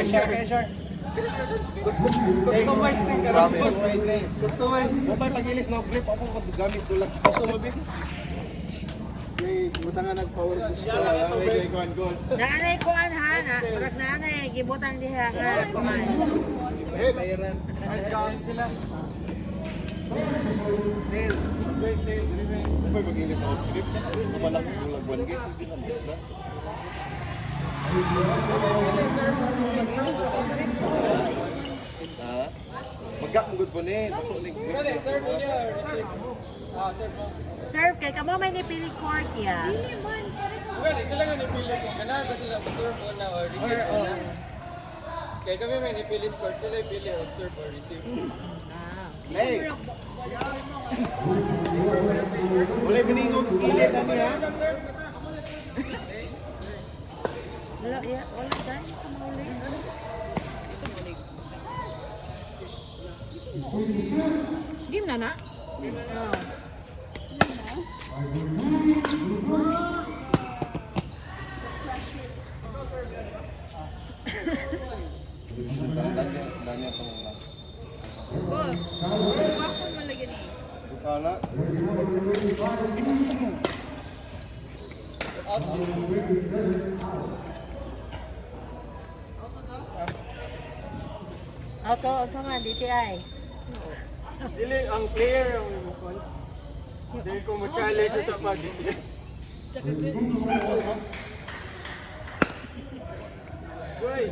Shark. Customize din ka rin. Customize. Mo pa pagilis na grip ako kung gamit ko lang sa customer. May butangan nag-power booster. May gone. Nanay ko ha, pag nanay, gibutang diha nga. Bayaran. Ay, gawin sila. May pagilis na script. Kumalak yung lagwan gate. Hindi na basta. Magkakagod po ni. Sir, po niya. Sir po. Sir, kay kamo may nipili cork ya. Well, sila nga nipili ko. Ganahan ba sila observe muna or receive sila? Kaya kami may nipili score. Sila ipili observe or receive. Hey! Wala binigong skillet kami ha? Wala ya, wala dai kamuli. Game na na? Danya itong lang. Oh, bakit malagyan eh? Bukala. Auto nga DTI. Dili, ang player ang bukol. Dili ko ma-challenge sa pag-dili. Uy!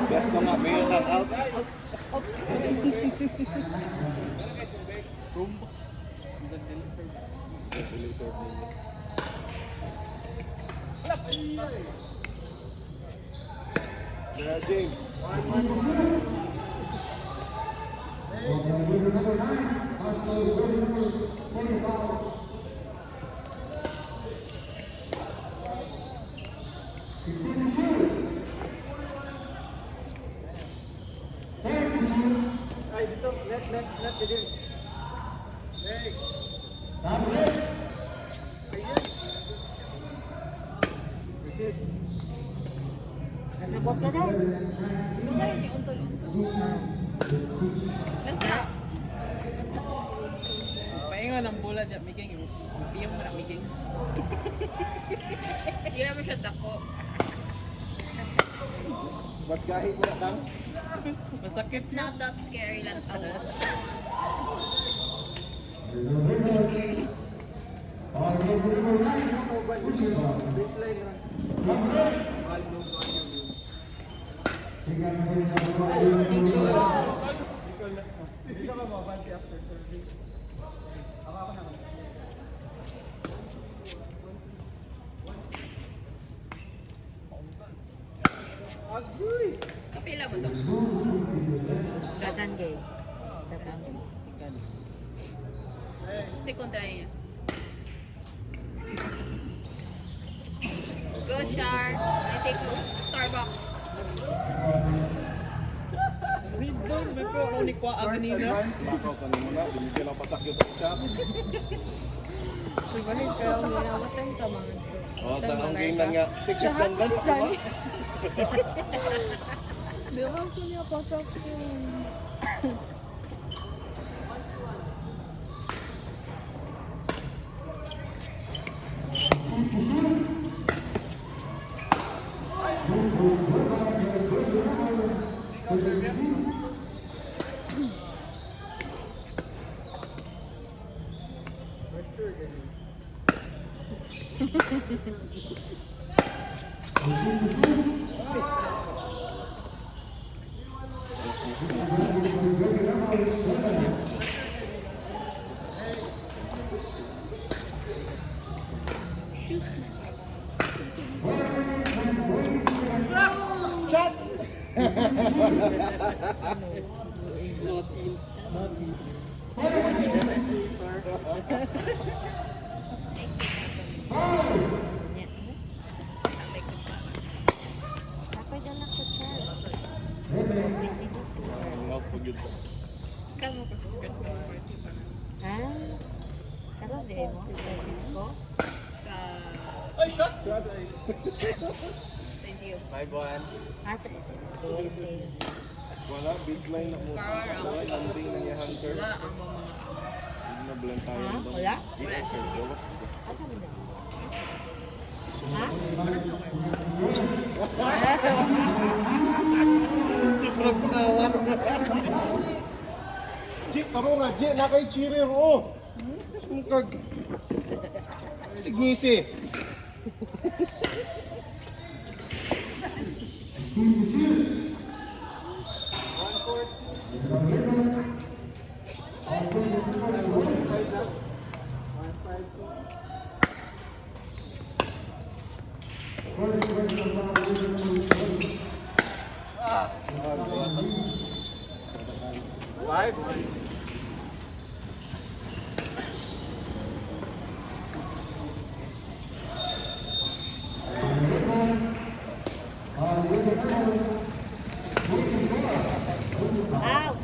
Gusto nga, may run out. Yeah, James. Ay, dito. Let, begin. Hey! Nasabot ka na. Basta yun yung untol-untol. Basta. Paingon ang bola dyan, Miking. Piyong mo na, Miking. Hindi naman siya dako. Mas kahit mo na kang. Masakit. It's not that scary lang to. Baseline run. Lingkod. Dito ka mabante after service. Ako na. Agoy! Kapila mo to. Second game. Second game. Say kontra niya. Go, Shar. I take a Starbucks. Read down, may po ako ni Kwa Avenida. Bakaw ka naman na. Binigyan lang patakyo sa isa. Subahin ka lang nila. What time tamangan ko? O, tanong game lang nga. Texas lang lang. Di ba ko niya pasok yun? Ako'y dala ko siya. Ang pagod ka. Kamu ko sa customer party pa. Ha? Karon di mo? Sa Cisco? Sa Ay, shot! Thank you. 5-1. Asa school days. Wala, baseline na mo. Wala, landing na niya hunter. Wala ang mga Hindi na blank tayo. Ha? Wala? Yes, sir. Gawas. Asa mo na? Ha? Sobrang kawan. Chik, taro nga, Jay, na kay cheerer, oh. Sumukag. Signisi. Five. Out!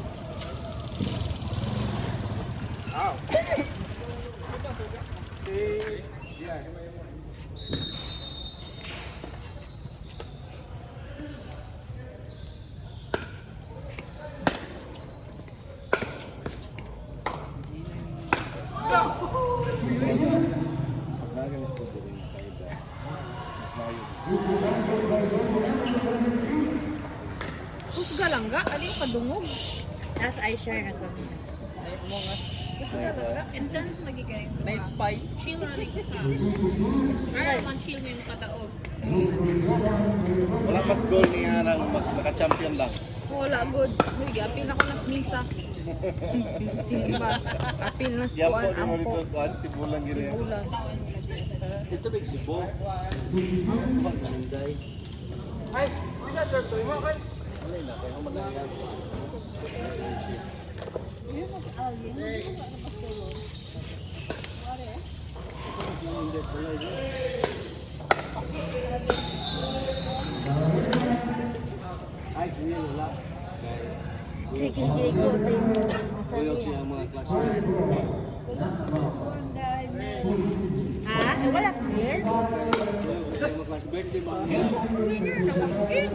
Kusga lang ga, ano yung kadungog? Nasa I-share na kami. Kusga lang ga, intense lagi kayo. Na-spy. Chill na rin sa. Para naman chill may makataog. Wala mas goal niya nang magka-champion lang. Wala, good. Uy, apil ako nas misa. Sige ba? Apil nas Yapo kuan ni ampo. Moritos kuan si Bulan gini. Ulan. Ito big Cebu. Maglanday. Ay, bisa serve to mo kan? Ay, sige wala. Sige, Diego, sa inyo. Nasa Uyog siya ang mga classmates. Ha? Eh, wala still? Birthday mo. Winner na kapit.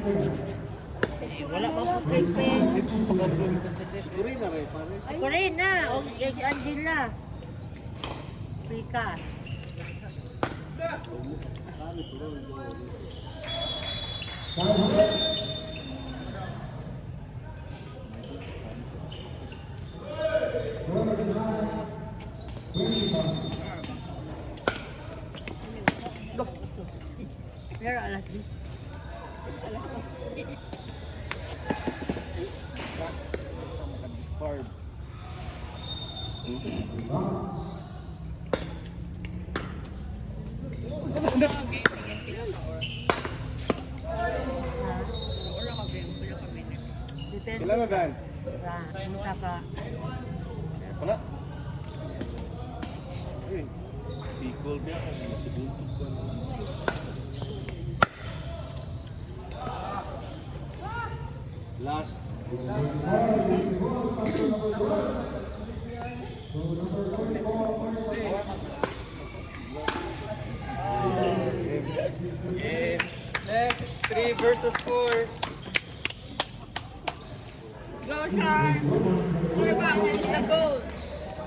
Wala pa po kay Pen. Siguro na rin pare. Kunin na. O, kay Angela. Free cash. Pero alas 10. Discard. Okay, sige, pila ka or. Ora ka ba? Pila ka winner. Depende. Kailan na Dan? Sa ka. Wala. Eh, Bicol ba? Sibuti ko na. Last. Next, 3 versus 4. Go, Char! Sure ba? Finish the goal.